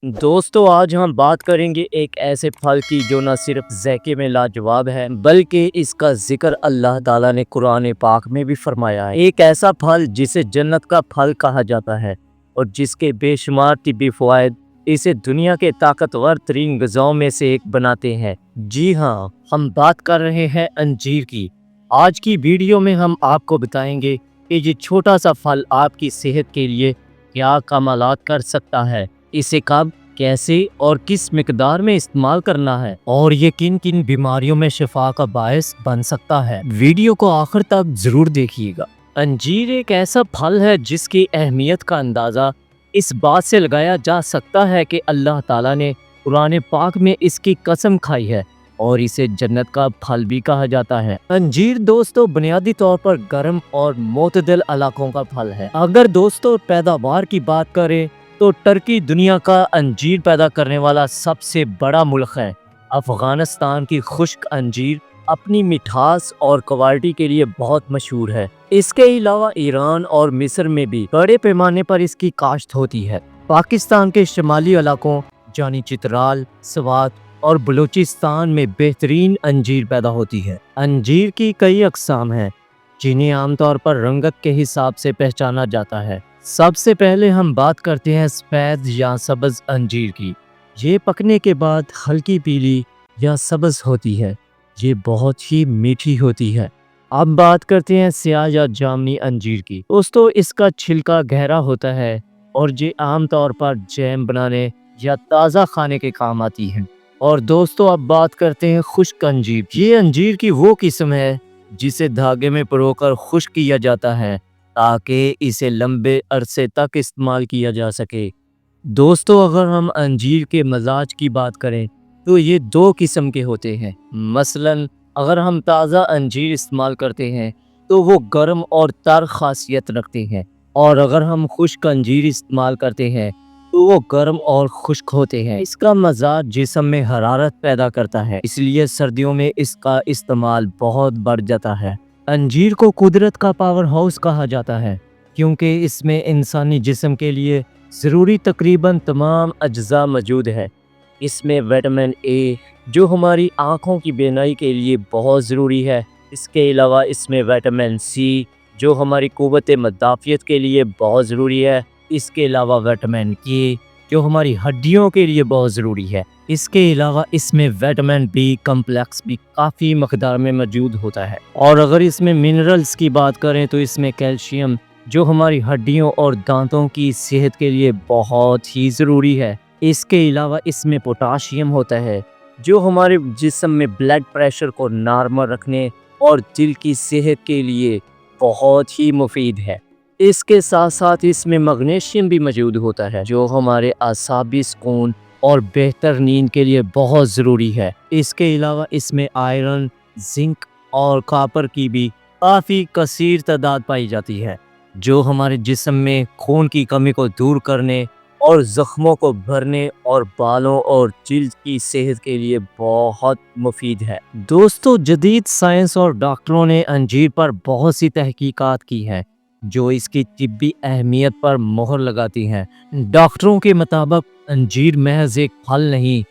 دوستو آج ہم بات کریں گے ایک ایسے پھل کی جو نہ صرف ذائقے میں لاجواب ہے بلکہ اس کا ذکر اللہ تعالیٰ نے قرآن پاک میں بھی فرمایا ہے۔ ایک ایسا پھل جسے جنت کا پھل کہا جاتا ہے اور جس کے بے شمار طبی فوائد اسے دنیا کے طاقتور ترین غذاؤں میں سے ایک بناتے ہیں۔ جی ہاں، ہم بات کر رہے ہیں انجیر کی۔ آج کی ویڈیو میں ہم آپ کو بتائیں گے کہ یہ چھوٹا سا پھل آپ کی صحت کے لیے کیا کمالات کر سکتا ہے، اسے کب، کیسے اور کس مقدار میں استعمال کرنا ہے، اور یہ کن کن بیماریوں میں شفا کا باعث بن سکتا ہے۔ ویڈیو کو آخر تک ضرور دیکھیے گا۔ انجیر ایک ایسا پھل ہے جس کی اہمیت کا اندازہ اس بات سے لگایا جا سکتا ہے کہ اللہ تعالیٰ نے قرآن پاک میں اس کی قسم کھائی ہے اور اسے جنت کا پھل بھی کہا جاتا ہے۔ انجیر دوستو بنیادی طور پر گرم اور معتدل علاقوں کا پھل ہے۔ اگر دوستو پیداوار کی بات کریں تو ترکی دنیا کا انجیر پیدا کرنے والا سب سے بڑا ملک ہے۔ افغانستان کی خشک انجیر اپنی مٹھاس اور کوالٹی کے لیے بہت مشہور ہے۔ اس کے علاوہ ایران اور مصر میں بھی بڑے پیمانے پر اس کی کاشت ہوتی ہے۔ پاکستان کے شمالی علاقوں یعنی چترال، سوات اور بلوچستان میں بہترین انجیر پیدا ہوتی ہے۔ انجیر کی کئی اقسام ہیں جنہیں عام طور پر رنگت کے حساب سے پہچانا جاتا ہے۔ سب سے پہلے ہم بات کرتے ہیں سفید یا سبز انجیر کی۔ یہ پکنے کے بعد ہلکی پیلی یا سبز ہوتی ہے۔ یہ بہت ہی میٹھی ہوتی ہے۔ اب بات کرتے ہیں سیاہ یا جامنی انجیر کی۔ دوستو اس کا چھلکا گہرا ہوتا ہے اور یہ عام طور پر جیم بنانے یا تازہ کھانے کے کام آتی ہے۔ اور دوستو اب بات کرتے ہیں خشک انجیر۔ یہ انجیر کی وہ قسم ہے جسے دھاگے میں پرو کر خشک کیا جاتا ہے تاکہ اسے لمبے عرصے تک استعمال کیا جا سکے۔ دوستو اگر ہم انجیر کے مزاج کی بات کریں تو یہ دو قسم کے ہوتے ہیں۔ مثلاً اگر ہم تازہ انجیر استعمال کرتے ہیں تو وہ گرم اور تر خاصیت رکھتے ہیں، اور اگر ہم خشک انجیر استعمال کرتے ہیں تو وہ گرم اور خشک ہوتے ہیں۔ اس کا مزاج جسم میں حرارت پیدا کرتا ہے، اس لیے سردیوں میں اس کا استعمال بہت بڑھ جاتا ہے۔ انجیر کو قدرت کا پاور ہاؤس کہا جاتا ہے کیونکہ اس میں انسانی جسم کے لیے ضروری تقریباً تمام اجزاء موجود ہے۔ اس میں وٹامن اے جو ہماری آنکھوں کی بینائی کے لیے بہت ضروری ہے۔ اس کے علاوہ اس میں وٹامن سی جو ہماری قوت مدافعت کے لیے بہت ضروری ہے۔ اس کے علاوہ وٹامن کے جو ہماری ہڈیوں کے لیے بہت ضروری ہے۔ اس کے علاوہ اس میں وٹامن بی کمپلیکس بھی کافی مقدار میں موجود ہوتا ہے۔ اور اگر اس میں منرلز کی بات کریں تو اس میں کیلشیم جو ہماری ہڈیوں اور دانتوں کی صحت کے لیے بہت ہی ضروری ہے۔ اس کے علاوہ اس میں پوٹاشیم ہوتا ہے جو ہمارے جسم میں بلڈ پریشر کو نارمل رکھنے اور دل کی صحت کے لیے بہت ہی مفید ہے۔ اس کے ساتھ ساتھ اس میں میگنیشیم بھی موجود ہوتا ہے جو ہمارے اعصابی سکون اور بہتر نیند کے لیے بہت ضروری ہے۔ اس کے علاوہ اس میں آئرن، زنک اور کاپر کی بھی کافی کثیر تعداد پائی جاتی ہے جو ہمارے جسم میں خون کی کمی کو دور کرنے اور زخموں کو بھرنے اور بالوں اور جلد کی صحت کے لیے بہت مفید ہے۔ دوستو جدید سائنس اور ڈاکٹروں نے انجیر پر بہت سی تحقیقات کی ہیں جو اس کی طبی اہمیت پر مہر لگاتی ہیں۔ ڈاکٹروں کے مطابق انجیر محض ایک پھل نہیں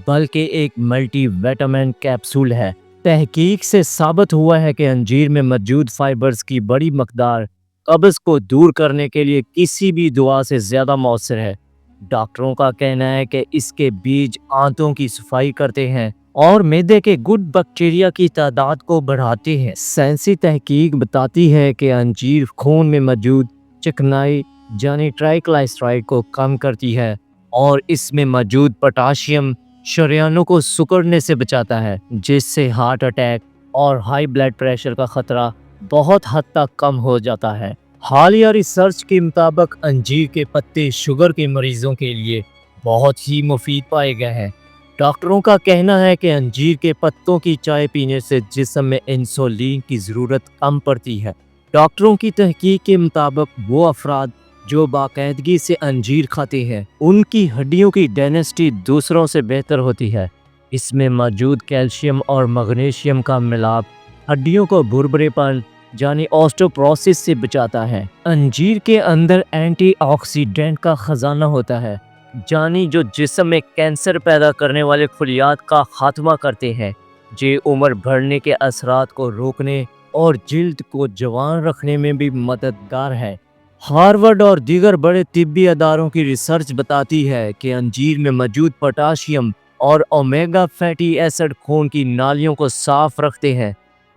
بلکہ ایک ملٹی وٹامن کیپسول ہے۔ تحقیق سے ثابت ہوا ہے کہ انجیر میں موجود فائبرز کی بڑی مقدار قبض کو دور کرنے کے لیے کسی بھی دوا سے زیادہ مؤثر ہے۔ ڈاکٹروں کا کہنا ہے کہ اس کے بیج آنتوں کی صفائی کرتے ہیں اور معدے کے گڈ بیکٹیریا کی تعداد کو بڑھاتے ہیں۔ سائنسی تحقیق بتاتی ہے کہ انجیر خون میں موجود چکنائی یعنی ٹرائیگلائسرائڈ کو کم کرتی ہے اور اس میں موجود پوٹاشیم شریانوں کو سکڑنے سے بچاتا ہے جس سے ہارٹ اٹیک اور ہائی بلڈ پریشر کا خطرہ بہت حد تک کم ہو جاتا ہے۔ حالیہ ریسرچ کے مطابق انجیر کے پتے شوگر کے مریضوں کے لیے بہت ہی مفید پائے گئے ہیں۔ ڈاکٹروں کا کہنا ہے کہ انجیر کے پتوں کی چائے پینے سے جسم میں انسولین کی ضرورت کم پڑتی ہے۔ ڈاکٹروں کی تحقیق کے مطابق وہ افراد جو باقاعدگی سے انجیر کھاتے ہیں ان کی ہڈیوں کی ڈینسٹی دوسروں سے بہتر ہوتی ہے۔ اس میں موجود کیلشیم اور میگنیشیم کا ملاپ ہڈیوں کو بھربھرے پن یعنی آسٹوپروسس سے بچاتا ہے۔ انجیر کے اندر اینٹی آکسیڈنٹ کا خزانہ ہوتا ہے جانی جو جسم میں کینسر پیدا کرنے والے خلیات کا خاتمہ کرتے ہیں، یہ عمر بڑھنے کے اثرات کو روکنے اور جلد کو جوان رکھنے میں بھی مددگار ہے۔ ہارورڈ اور دیگر بڑے طبی اداروں کی ریسرچ بتاتی ہے کہ انجیر میں موجود پوٹاشیم اور اومیگا فیٹی ایسڈ خون کی نالیوں کو صاف رکھتے ہیں،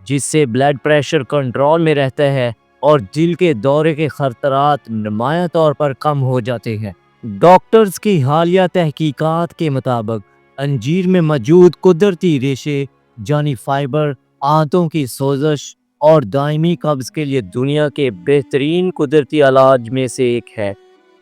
جس سے بلڈ پریشر کنٹرول میں رہتا ہے اور دل کے دورے کے خطرات نمایاں طور پر کم ہو جاتے ہیں۔ ڈاکٹرز کی حالیہ تحقیقات کے مطابق انجیر میں موجود قدرتی ریشے یعنی فائبر آنتوں کی سوزش اور دائمی قبض کے لیے دنیا کے بہترین قدرتی علاج میں سے ایک ہے۔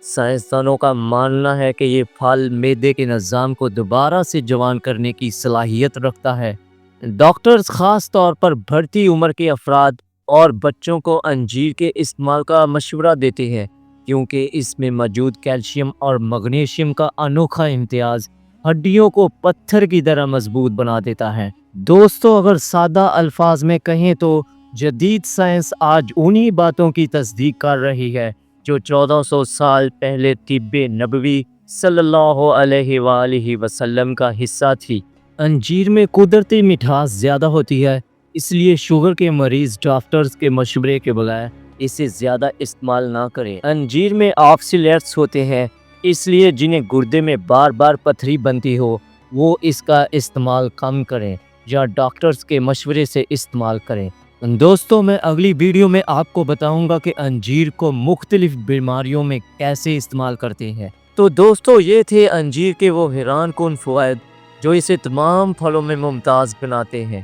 سائنسدانوں کا ماننا ہے کہ یہ پھل معدے کے نظام کو دوبارہ سے جوان کرنے کی صلاحیت رکھتا ہے۔ ڈاکٹرز خاص طور پر بڑھتی عمر کے افراد اور بچوں کو انجیر کے استعمال کا مشورہ دیتے ہیں، کیونکہ اس میں موجود کیلشیم اور میگنیشیم کا انوکھا امتزاج ہڈیوں کو پتھر کی طرح مضبوط بنا دیتا ہے۔ دوستو، اگر سادہ الفاظ میں کہیں تو جدید سائنس آج انہی باتوں کی تصدیق کر رہی ہے جو 1400 سال پہلے طب نبوی صلی اللہ علیہ وآلہ وسلم کا حصہ تھی۔ انجیر میں قدرتی مٹھاس زیادہ ہوتی ہے، اس لیے شوگر کے مریض ڈاکٹرز کے مشورے کے بغیر اسے زیادہ استعمال نہ کریں۔ انجیر میں آکسیلیٹس ہوتے ہیں، اس لیے جنہیں گردے میں بار بار پتھری بنتی ہو وہ اس کا استعمال کم کریں یا ڈاکٹرز کے مشورے سے استعمال کریں۔ دوستو، میں اگلی ویڈیو میں آپ کو بتاؤں گا کہ انجیر کو مختلف بیماریوں میں کیسے استعمال کرتے ہیں۔ تو دوستو، یہ تھے انجیر کے وہ حیران کن فوائد جو اسے تمام پھلوں میں ممتاز بناتے ہیں۔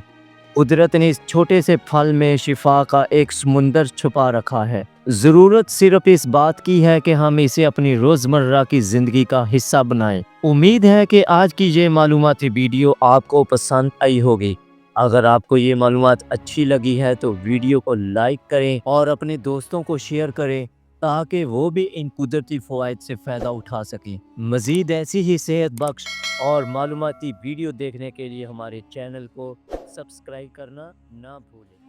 قدرت نے اس چھوٹے سے پھل میں شفا کا ایک سمندر چھپا رکھا ہے۔ ضرورت صرف اس بات کی ہے کہ ہم اسے اپنی روزمرہ کی زندگی کا حصہ بنائیں۔ امید ہے کہ آج کی یہ معلوماتی ویڈیو آپ کو پسند آئی ہوگی۔ اگر آپ کو یہ معلومات اچھی لگی ہے تو ویڈیو کو لائک کریں اور اپنے دوستوں کو شیئر کریں تاکہ وہ بھی ان قدرتی فوائد سے فائدہ اٹھا سکیں۔ مزید ایسی ہی صحت بخش اور معلوماتی ویڈیو دیکھنے کے لیے ہمارے چینل کو سبسکرائب کرنا نہ بھولیں۔